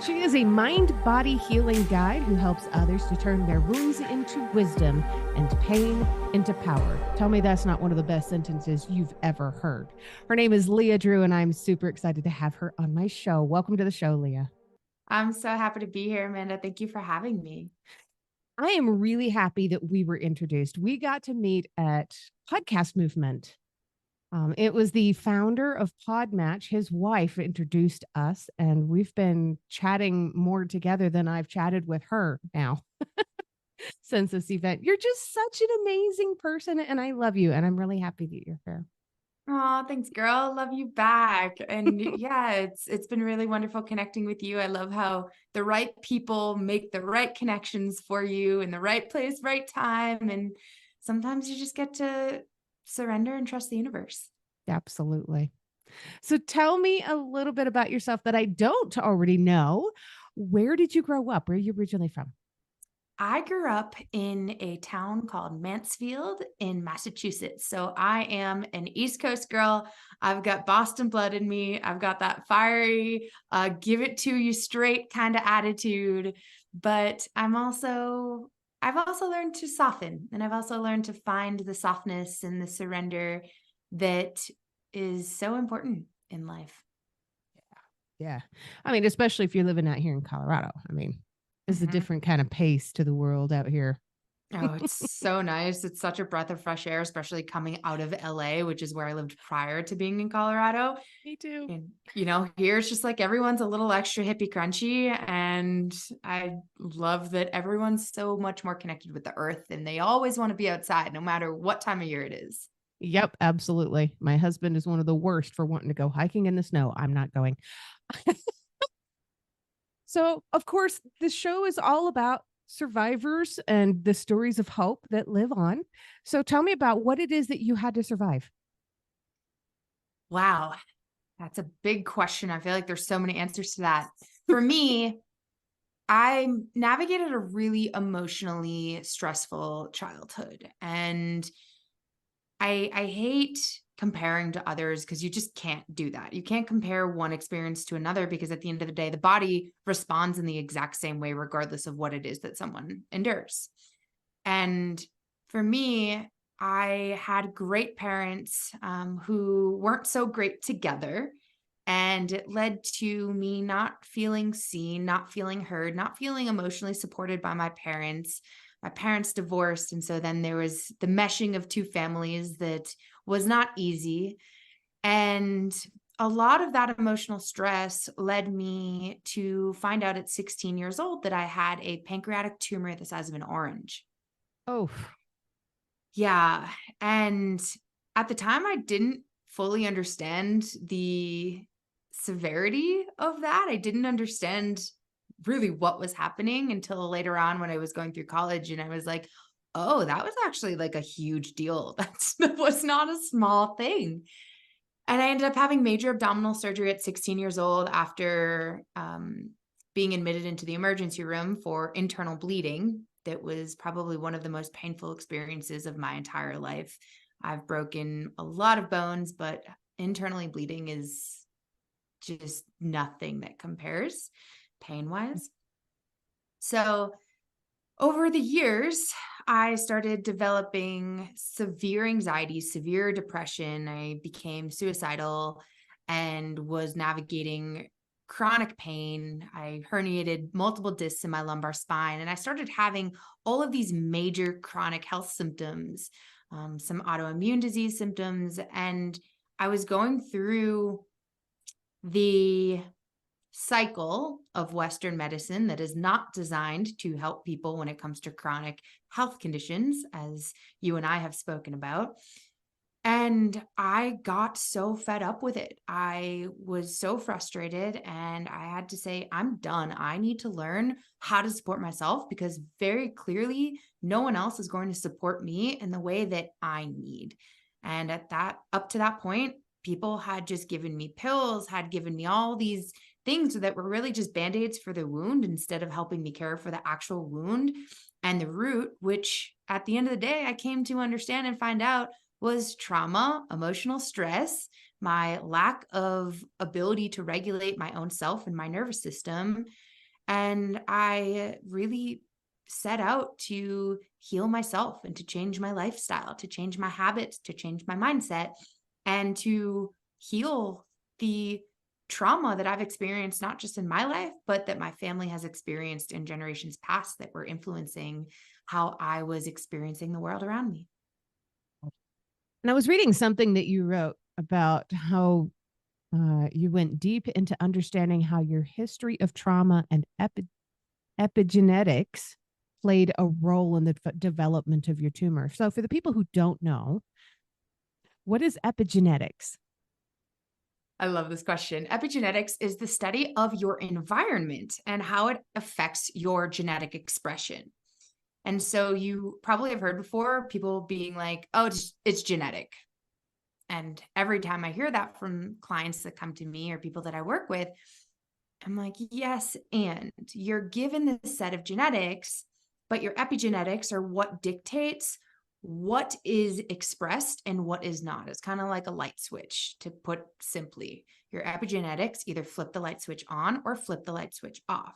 She is a mind-body healing guide who helps others to turn their wounds into wisdom and pain into power. Tell me that's not one of the best sentences you've ever heard. Her name is Leah Drew, and I'm super excited to have her on my show. Welcome to the show, Leah. I'm so happy to be here, Amanda. Thank you for having me. I am really happy that we were introduced. We got to meet at Podcast Movement. It was the founder of Podmatch. His wife introduced us, and we've been chatting more together than I've chatted with her now since this event. You're just such an amazing person, and I love you, and I'm really happy that you're here. Oh, thanks, girl. Love you back. And yeah, it's been really wonderful connecting with you. I love how the right people make the right connections for you in the right place, right time. And sometimes you just get to surrender and trust the universe. Absolutely. So tell me a little bit about yourself that I don't already know. Where did you grow up? Where are you originally from? I grew up in a town called Mansfield in Massachusetts. So I am an East Coast girl. I've got Boston blood in me. I've got that fiery, give it to you straight kind of attitude. But I've also learned to soften, and I've also learned to find the softness and the surrender that is so important in life. Yeah. I mean, especially if you're living out here in Colorado. I mean, it's a Mhm. different kind of pace to the world out here. Oh, it's so nice. It's such a breath of fresh air, especially coming out of LA, which is where I lived prior to being in Colorado. Me too. And, here it's just like everyone's a little extra hippie crunchy. And I love that everyone's so much more connected with the earth and they always want to be outside no matter what time of year it is. Yep, absolutely. My husband is one of the worst for wanting to go hiking in the snow. I'm not going. So, of course, this show is all about survivors and the stories of hope that live on. So, tell me about what it is that you had to survive. Wow. That's a big question. I feel like there's so many answers to that. For me, I navigated a really emotionally stressful childhood, and I hate comparing to others because you just can't do that. You can't compare one experience to another because at the end of the day, the body responds in the exact same way, regardless of what it is that someone endures. And for me, I had great parents who weren't so great together. And it led to me not feeling seen, not feeling heard, not feeling emotionally supported by my parents. My parents divorced. And so then there was the meshing of two families that was not easy. And a lot of that emotional stress led me to find out at 16 years old that I had a pancreatic tumor the size of an orange. Oh, Yeah. And at the time, I didn't fully understand the severity of that. I didn't understand really what was happening until later on when I was going through college. And I was like, oh, that was actually like a huge deal. That was not a small thing. And I ended up having major abdominal surgery at 16 years old after being admitted into the emergency room for internal bleeding. That was probably one of the most painful experiences of my entire life. I've broken a lot of bones, but internally bleeding is just nothing that compares pain wise. So, over the years, I started developing severe anxiety, severe depression. I became suicidal and was navigating chronic pain. I herniated multiple discs in my lumbar spine, and I started having all of these major chronic health symptoms, some autoimmune disease symptoms. And I was going through the cycle of Western medicine that is not designed to help people when it comes to chronic health conditions, as you and I have spoken about. And I got so fed up with it. I was so frustrated, and I had to say, I'm done. I need to learn how to support myself because very clearly, no one else is going to support me in the way that I need. And up to that point, people had just given me pills, had given me all these things that were really just band-aids for the wound instead of helping me care for the actual wound and the root, which at the end of the day, I came to understand and find out was trauma, emotional stress, my lack of ability to regulate my own self and my nervous system. And I really set out to heal myself and to change my lifestyle, to change my habits, to change my mindset, and to heal the trauma that I've experienced, not just in my life, but that my family has experienced in generations past that were influencing how I was experiencing the world around me. And I was reading something that you wrote about how you went deep into understanding how your history of trauma and epigenetics played a role in the development of your tumor. So, for the people who don't know, what is epigenetics? I love this question. Epigenetics is the study of your environment and how it affects your genetic expression. And so you probably have heard before people being like, oh, it's genetic. And every time I hear that from clients that come to me or people that I work with, I'm like, yes, and you're given this set of genetics, but your epigenetics are what dictates what is expressed and what is not. It's kind of like a light switch, to put simply. Your epigenetics either flip the light switch on or flip the light switch off.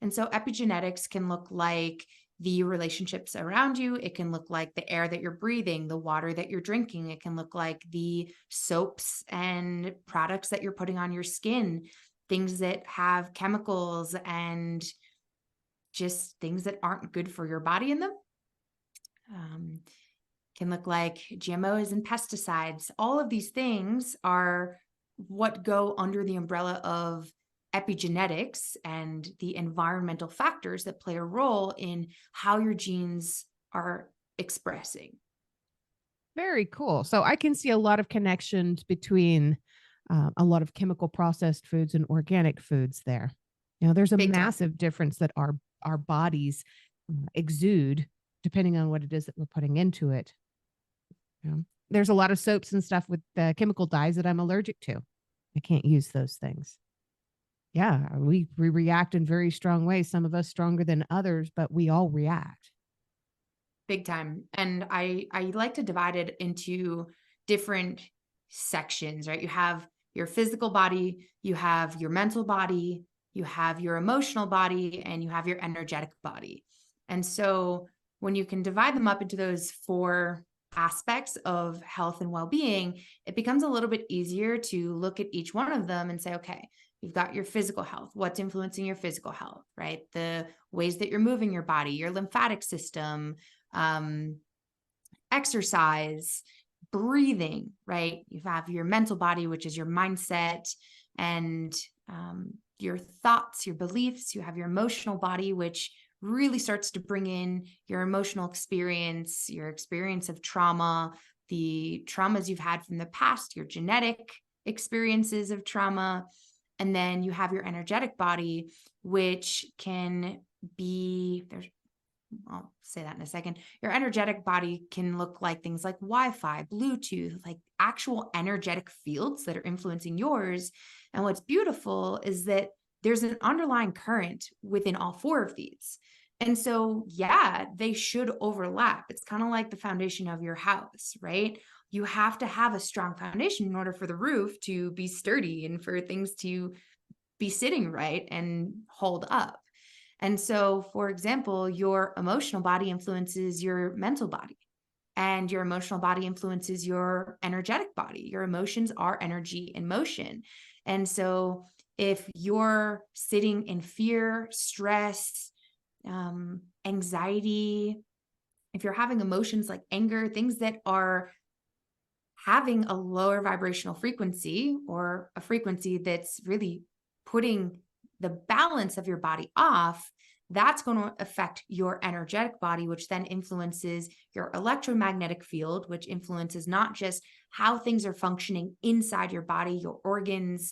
And so epigenetics can look like the relationships around you. It can look like the air that you're breathing, the water that you're drinking. It can look like the soaps and products that you're putting on your skin, things that have chemicals and just things that aren't good for your body in them. Um, can look like GMOs and pesticides. All of these things are what go under the umbrella of epigenetics and the environmental factors that play a role in how your genes are expressing. Very cool. So, I can see a lot of connections between a lot of chemical processed foods and organic foods there. There's a Big time. massive difference that our bodies exude depending on what it is that we're putting into it. There's a lot of soaps and stuff with chemical dyes that I'm allergic to. I can't use those things. Yeah, we react in very strong ways. Some of us stronger than others, but we all react. Big time. And I like to divide it into different sections, right? You have your physical body, you have your mental body, you have your emotional body, and you have your energetic body. And so when you can divide them up into those four aspects of health and well-being, it becomes a little bit easier to look at each one of them and say, okay, you've got your physical health. What's influencing your physical health, right? The ways that you're moving your body, your lymphatic system, um, exercise, breathing, right? You have your mental body, which is your mindset and your thoughts, your beliefs. You have your emotional body, which really starts to bring in your emotional experience, your experience of trauma, the traumas you've had from the past, your genetic experiences of trauma. And then you have your energetic body, which can be, I'll say that in a second. Your energetic body can look like things like Wi-Fi, Bluetooth, like actual energetic fields that are influencing yours. And what's beautiful is that there's an underlying current within all four of these. And so, yeah, they should overlap. It's kind of like the foundation of your house, right? You have to have a strong foundation in order for the roof to be sturdy and for things to be sitting right and hold up. And so, for example, your emotional body influences your mental body, and your emotional body influences your energetic body. Your emotions are energy in motion. And so, if you're sitting in fear, stress, anxiety, if you're having emotions like anger, things that are having a lower vibrational frequency or a frequency that's really putting the balance of your body off, that's going to affect your energetic body, which then influences your electromagnetic field, which influences not just how things are functioning inside your body, your organs,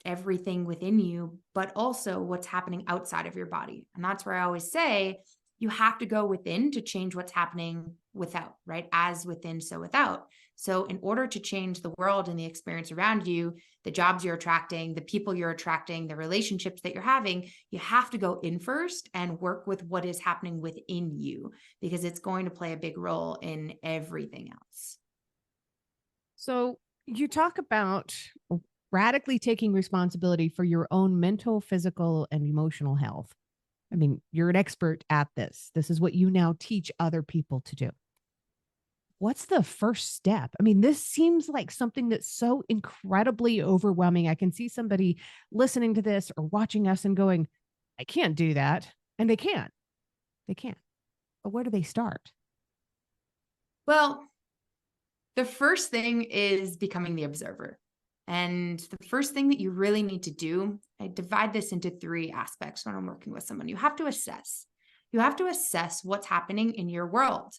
everything within you, but also what's happening outside of your body. And that's where I always say you have to go within to change what's happening without, right? As within, so without. So in order to change the world and the experience around you, the jobs you're attracting, the people you're attracting, the relationships that you're having, you have to go in first and work with what is happening within you, because it's going to play a big role in everything else. So, you talk about radically taking responsibility for your own mental, physical, and emotional health. I mean, you're an expert at this. This is what you now teach other people to do. What's the first step? I mean, this seems like something that's so incredibly overwhelming. I can see somebody listening to this or watching us and going, I can't do that. And they can't. They can't. But where do they start? Well, the first thing is becoming the observer. And the first thing that you really need to do, I divide this into three aspects when I'm working with someone. You have to assess. You have to assess what's happening in your world.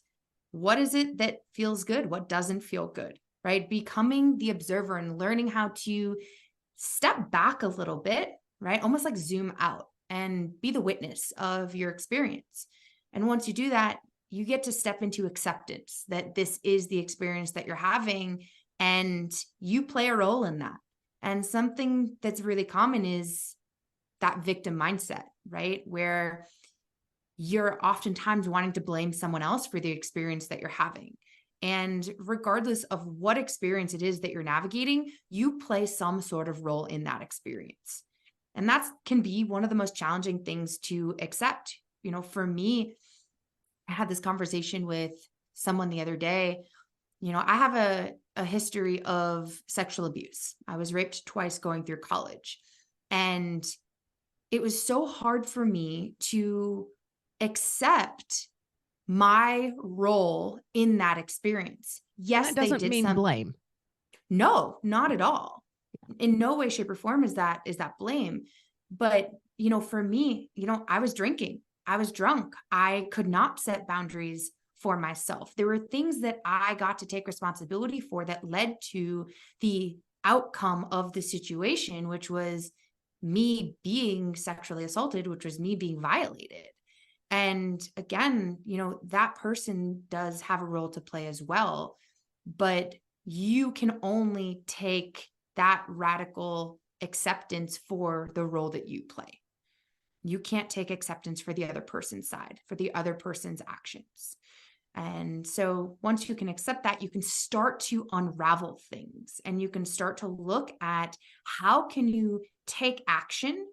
What is it that feels good? What doesn't feel good, right? Becoming the observer and learning how to step back a little bit, right? Almost like zoom out and be the witness of your experience. And once you do that, you get to step into acceptance that this is the experience that you're having and you play a role in that. And something that's really common is that victim mindset, right? Where you're oftentimes wanting to blame someone else for the experience that you're having. And regardless of what experience it is that you're navigating, you play some sort of role in that experience. And that can be one of the most challenging things to accept. You know, for me, I had this conversation with someone the other day. You know, I have a history of sexual abuse. I was raped twice going through college. And it was so hard for me to accept my role in that experience. And that Yes, they doesn't did mean some. blame. No, not at all. In no way, shape, or form is that blame. But, you know, for me, you know, I was drinking. I was drunk. I could not set boundaries for myself. There were things that I got to take responsibility for that led to the outcome of the situation, which was me being sexually assaulted, which was me being violated. And again, you know, that person does have a role to play as well, but you can only take that radical acceptance for the role that you play. You can't take acceptance for the other person's side, for the other person's actions. And so once you can accept that, you can start to unravel things and you can start to look at how can you take action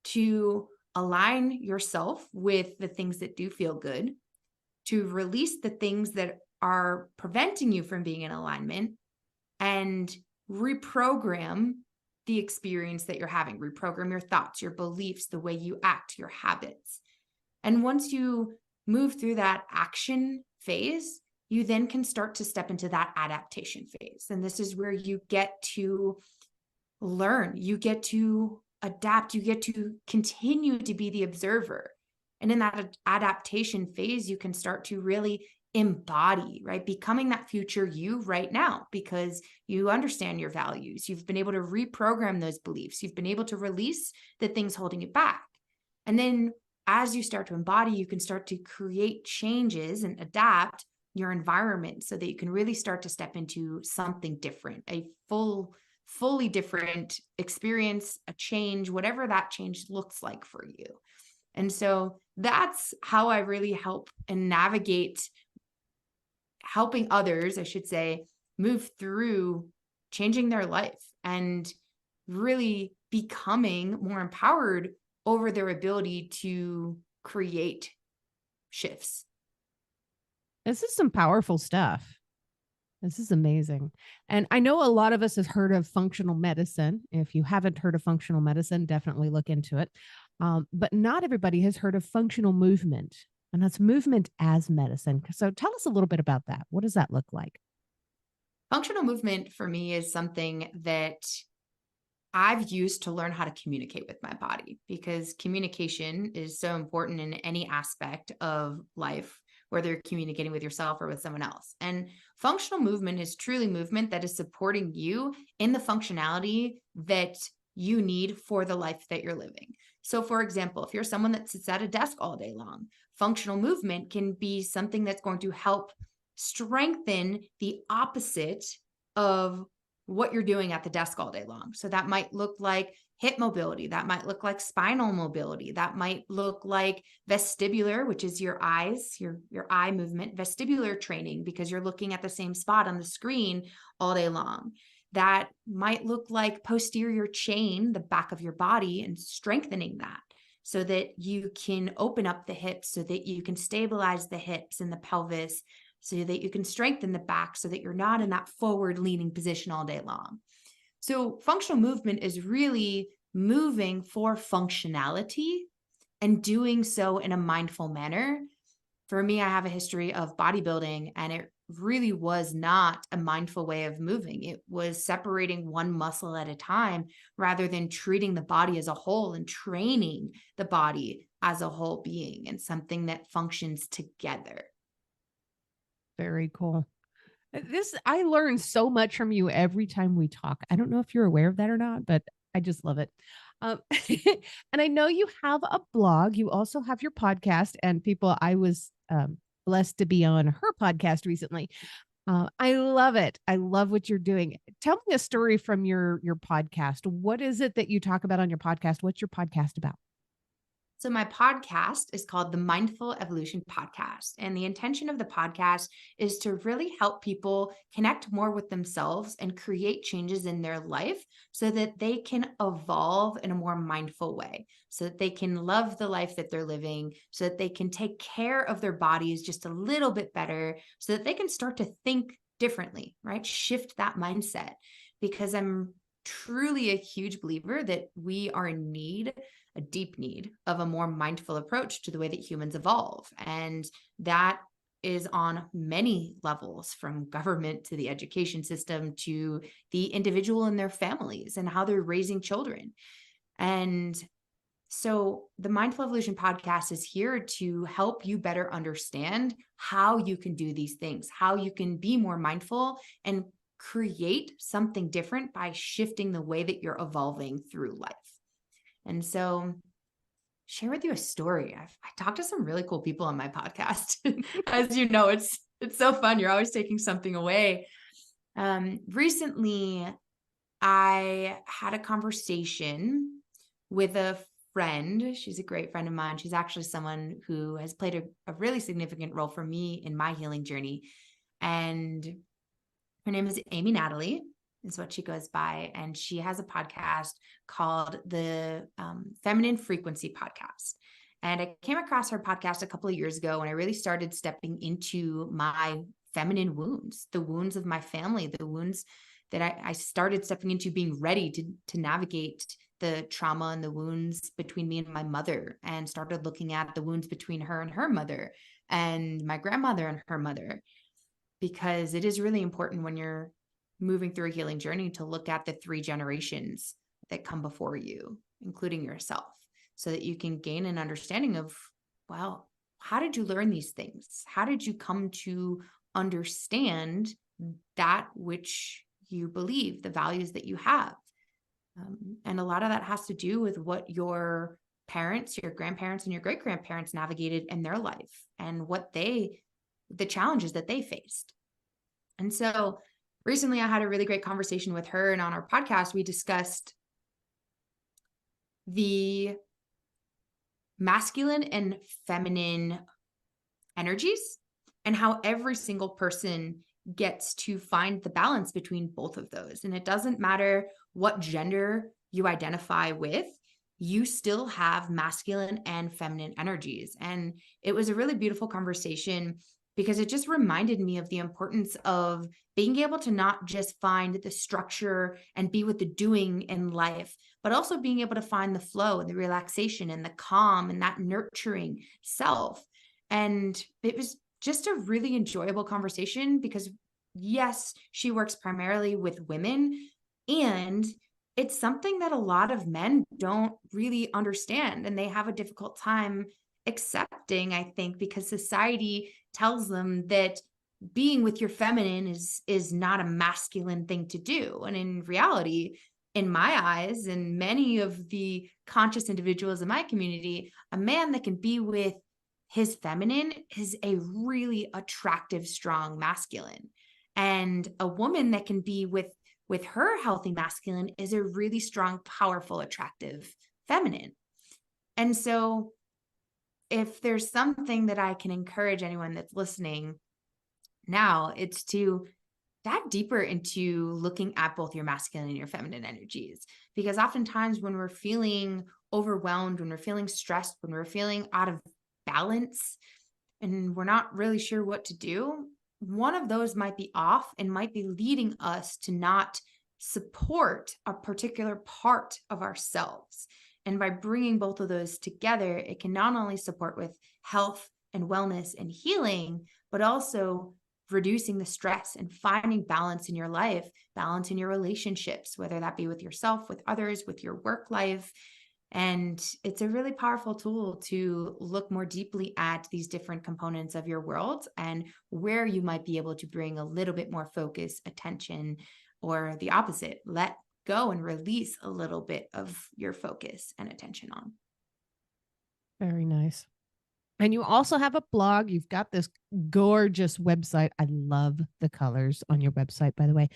to align yourself with the things that do feel good, to release the things that are preventing you from being in alignment, and reprogram the experience that you're having, reprogram your thoughts, your beliefs, the way you act, your habits. And once you move through that action phase, you then can start to step into that adaptation phase. And this is where you get to learn, you get to adapt, you get to continue to be the observer. And in that adaptation phase, you can start to really embody, right? Becoming that future you right now, because you understand your values. You've been able to reprogram those beliefs. You've been able to release the things holding you back. And then as you start to embody, you can start to create changes and adapt your environment so that you can really start to step into something different, a fully different experience, a change, whatever that change looks like for you. And so that's how I really help and navigate helping others, I should say, move through changing their life and really becoming more empowered over their ability to create shifts. This is some powerful stuff. This is amazing. And I know a lot of us have heard of functional medicine. If you haven't heard of functional medicine, definitely look into it. But not everybody has heard of functional movement, and that's movement as medicine. So tell us a little bit about that. What does that look like? Functional movement for me is something that I've used to learn how to communicate with my body, because communication is so important in any aspect of life, whether you're communicating with yourself or with someone else. And functional movement is truly movement that is supporting you in the functionality that you need for the life that you're living. So, for example, if you're someone that sits at a desk all day long, functional movement can be something that's going to help strengthen the opposite of what you're doing at the desk all day long. So that might look like hip mobility. That might look like spinal mobility. That might look like vestibular, which is your eyes, your eye movement, vestibular training, because you're looking at the same spot on the screen all day long. that might look like posterior chain, the back of your body, and strengthening that so that you can open up the hips, so that you can stabilize the hips and the pelvis, so that you can strengthen the back so that you're not in that forward leaning position all day long. So functional movement is really moving for functionality and doing so in a mindful manner. For me, I have a history of bodybuilding, and it really was not a mindful way of moving. It was separating one muscle at a time rather than treating the body as a whole and training the body as a whole being and something that functions together. Very cool. I learn so much from you every time we talk. I don't know if you're aware of that or not, but I just love it. Um, and I know you have a blog. You also have your podcast, and people, I was blessed to be on her podcast recently. I love it. I love what you're doing. Tell me a story from your podcast. What is it that you talk about on your podcast? What's your podcast about? So, my podcast is called the Mindful Evolution Podcast. And the intention of the podcast is to really help people connect more with themselves and create changes in their life so that they can evolve in a more mindful way, so that they can love the life that they're living, so that they can take care of their bodies just a little bit better, so that they can start to think differently, right? Shift that mindset. Because I'm truly a huge believer that we are in need, a deep need of a more mindful approach to the way that humans evolve. And that is on many levels, from government to the education system to the individual and their families and how they're raising children. And so the Mindful Evolution podcast is here to help you better understand how you can do these things, how you can be more mindful and create something different by shifting the way that you're evolving through life. And so, share with you a story. I talked to some really cool people on my podcast. As you know, it's so fun. You're always taking something away. Recently, I had a conversation with a friend. She's a great friend of mine. She's actually someone who has played a really significant role for me in my healing journey. And her name is Amy Natalie, is what she goes by. And she has a podcast called the Feminine Frequency Podcast. And I came across her podcast a couple of years ago when I really started stepping into my feminine wounds, the wounds of my family, the wounds that I started stepping into, being ready to navigate the trauma and the wounds between me and my mother, and started looking at the wounds between her and her mother and my grandmother and her mother. Because it is really important when you're moving through a healing journey to look at the 3 generations that come before you, including yourself, so that you can gain an understanding of, well, how did you learn these things? How did you come to understand that which you believe, the values that you have? And a lot of that has to do with what your parents, your grandparents, and your great grandparents navigated in their life, and the challenges that they faced. And so recently I had a really great conversation with her, and on our podcast, we discussed the masculine and feminine energies and how every single person gets to find the balance between both of those. And it doesn't matter what gender you identify with, you still have masculine and feminine energies. And it was a really beautiful conversation because it just reminded me of the importance of being able to not just find the structure and be with the doing in life, but also being able to find the flow and the relaxation and the calm and that nurturing self. And it was just a really enjoyable conversation because, yes, she works primarily with women, and it's something that a lot of men don't really understand, and they have a difficult time accepting, I think, because society tells them that being with your feminine is not a masculine thing to do. And in reality, in my eyes and many of the conscious individuals in my community, a man that can be with his feminine is a really attractive, strong masculine. And a woman that can be with her healthy masculine is a really strong, powerful, attractive feminine. And so if there's something that I can encourage anyone that's listening now, it's to dive deeper into looking at both your masculine and your feminine energies. Because oftentimes when we're feeling overwhelmed, when we're feeling stressed, when we're feeling out of balance, and we're not really sure what to do, one of those might be off and might be leading us to not support a particular part of ourselves. And by bringing both of those together, it can not only support with health and wellness and healing, but also reducing the stress and finding balance in your life, balance in your relationships, whether that be with yourself, with others, with your work life. And it's a really powerful tool to look more deeply at these different components of your world and where you might be able to bring a little bit more focus, attention, or the opposite, let go and release a little bit of your focus and attention on. Very nice. And you also have a blog. You've got this gorgeous website. I love the colors on your website, by the way.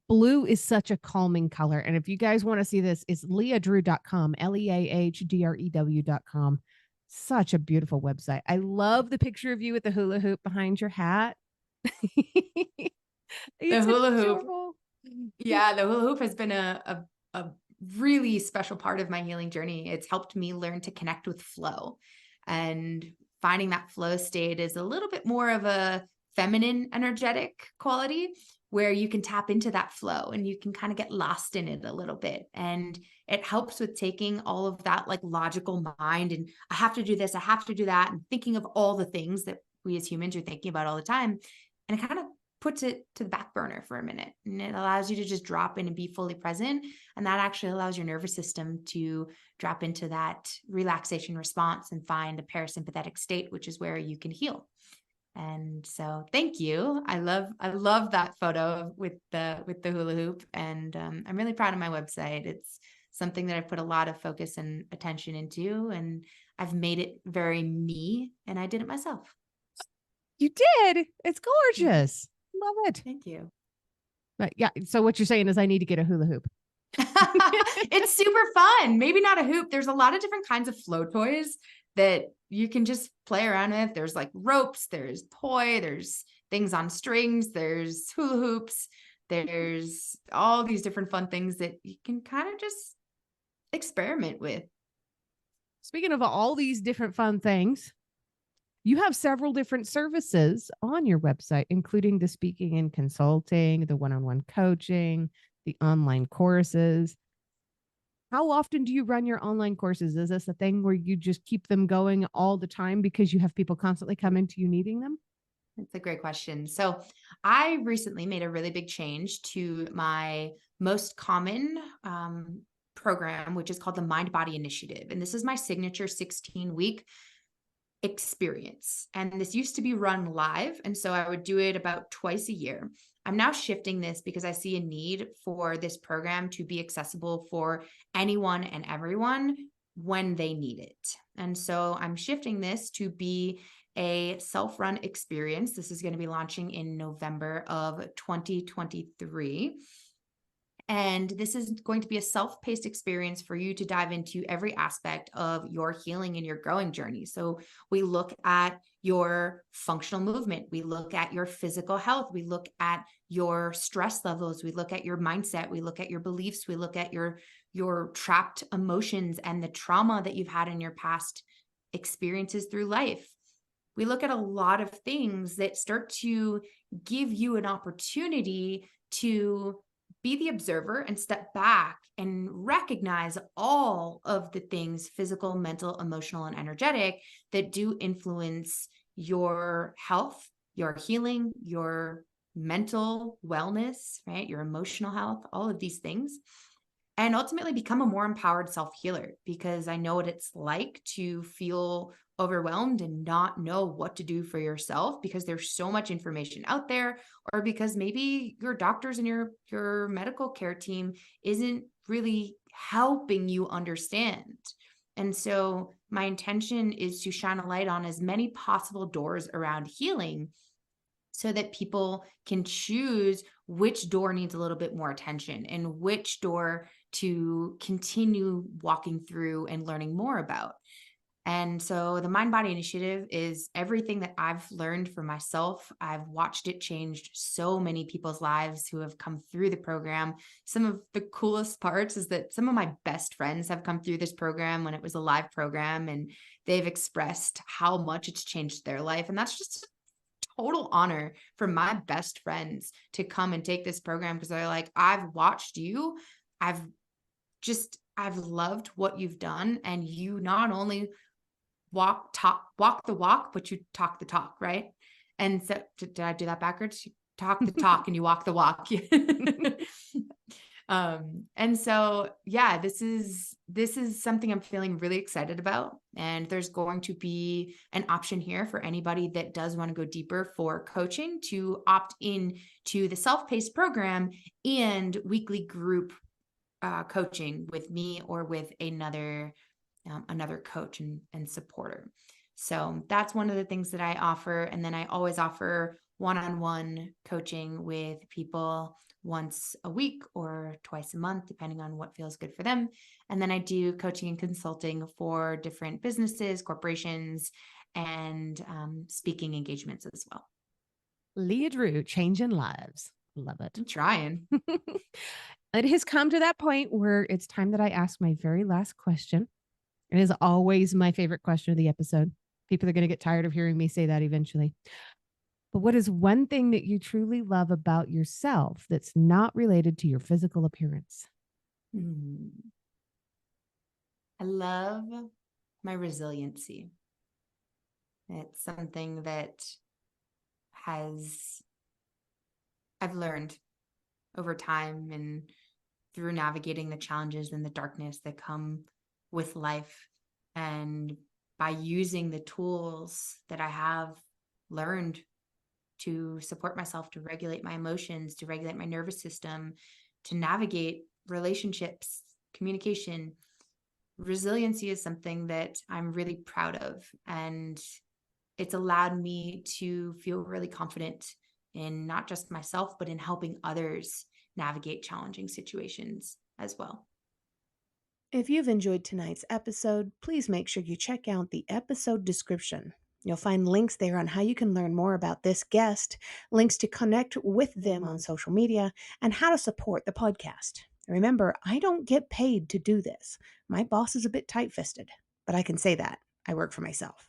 Blue is such a calming color. And if you guys want to see this, it's leahdrew.com, leahdrew.com. Such a beautiful website. I love the picture of you with the hula hoop behind your hat. The It's hula hoop. adorable. Yeah, the hula hoop has been a really special part of my healing journey. It's helped me learn to connect with flow, and finding that flow state is a little bit more of a feminine energetic quality where you can tap into that flow and you can kind of get lost in it a little bit. And it helps with taking all of that like logical mind and I have to do this, I have to do that, and thinking of all the things that we as humans are thinking about all the time. And it kind of puts it to the back burner for a minute, and it allows you to just drop in and be fully present. And that actually allows your nervous system to drop into that relaxation response and find a parasympathetic state, which is where you can heal. And so thank you. I love that photo with the hula hoop. And I'm really proud of my website. It's something that I've put a lot of focus and attention into, and I've made it very me, and I did it myself. You did. It's gorgeous. Love it. Thank you. But yeah, so what you're saying is I need to get a hula hoop. It's super fun. Maybe not a hoop. There's a lot of different kinds of flow toys that you can just play around with. There's like ropes, there's toy, there's things on strings, there's hula hoops, there's all these different fun things that you can kind of just experiment with. Speaking of all these different fun things, you have several different services on your website, including the speaking and consulting, the one-on-one coaching, the online courses. How often do you run your online courses? Is this a thing where you just keep them going all the time because you have people constantly coming to you needing them? That's a great question. So I recently made a really big change to my most common program, which is called the Mind Body Initiative. And this is my signature 16-week experience. And this used to be run live. And so I would do it about twice a year. I'm now shifting this because I see a need for this program to be accessible for anyone and everyone when they need it. And so I'm shifting this to be a self-run experience. This is going to be launching in November of 2023. And this is going to be a self-paced experience for you to dive into every aspect of your healing and your growing journey. So we look at your functional movement. We look at your physical health. We look at your stress levels. We look at your mindset. We look at your beliefs. We look at your trapped emotions and the trauma that you've had in your past experiences through life. We look at a lot of things that start to give you an opportunity to be the observer and step back and recognize all of the things, physical, mental, emotional, and energetic, that do influence your health, your healing, your mental wellness, right? Your emotional health, all of these things. And ultimately become a more empowered self-healer, because I know what it's like to feel overwhelmed and not know what to do for yourself because there's so much information out there, or because maybe your doctors and your medical care team isn't really helping you understand. And so my intention is to shine a light on as many possible doors around healing so that people can choose which door needs a little bit more attention and which door to continue walking through and learning more about. And so the Mind Body Initiative is everything that I've learned for myself. I've watched it change so many people's lives who have come through the program. Some of the coolest parts is that some of my best friends have come through this program when it was a live program, and they've expressed how much it's changed their life. And that's just a total honor for my best friends to come and take this program because they're like, I've watched you. I've I've loved what you've done. And you not only walk the walk, but you talk the talk, right? And so did I do that backwards? You talk the talk and you walk the walk. And so yeah, this is something I'm feeling really excited about. And there's going to be an option here for anybody that does want to go deeper for coaching to opt in to the self-paced program and weekly group coaching with me or with another coach and supporter. So that's one of the things that I offer. And then I always offer one-on-one coaching with people once a week or twice a month, depending on what feels good for them. And then I do coaching and consulting for different businesses, corporations, and speaking engagements as well. Leah Drew, changing lives. Love it. I'm trying. It has come to that point where it's time that I ask my very last question. It is always my favorite question of the episode. People are going to get tired of hearing me say that eventually. But what is one thing that you truly love about yourself that's not related to your physical appearance? Hmm. I love my resiliency. It's something that has I've learned over time and through navigating the challenges and the darkness that come with life. And by using the tools that I have learned to support myself, to regulate my emotions, to regulate my nervous system, to navigate relationships, communication, resiliency is something that I'm really proud of. And it's allowed me to feel really confident in not just myself, but in helping others navigate challenging situations as well. If you've enjoyed tonight's episode, please make sure you check out the episode description. You'll find links there on how you can learn more about this guest, links to connect with them on social media, and how to support the podcast. Remember, I don't get paid to do this. My boss is a bit tight fisted, but I can say that. I work for myself.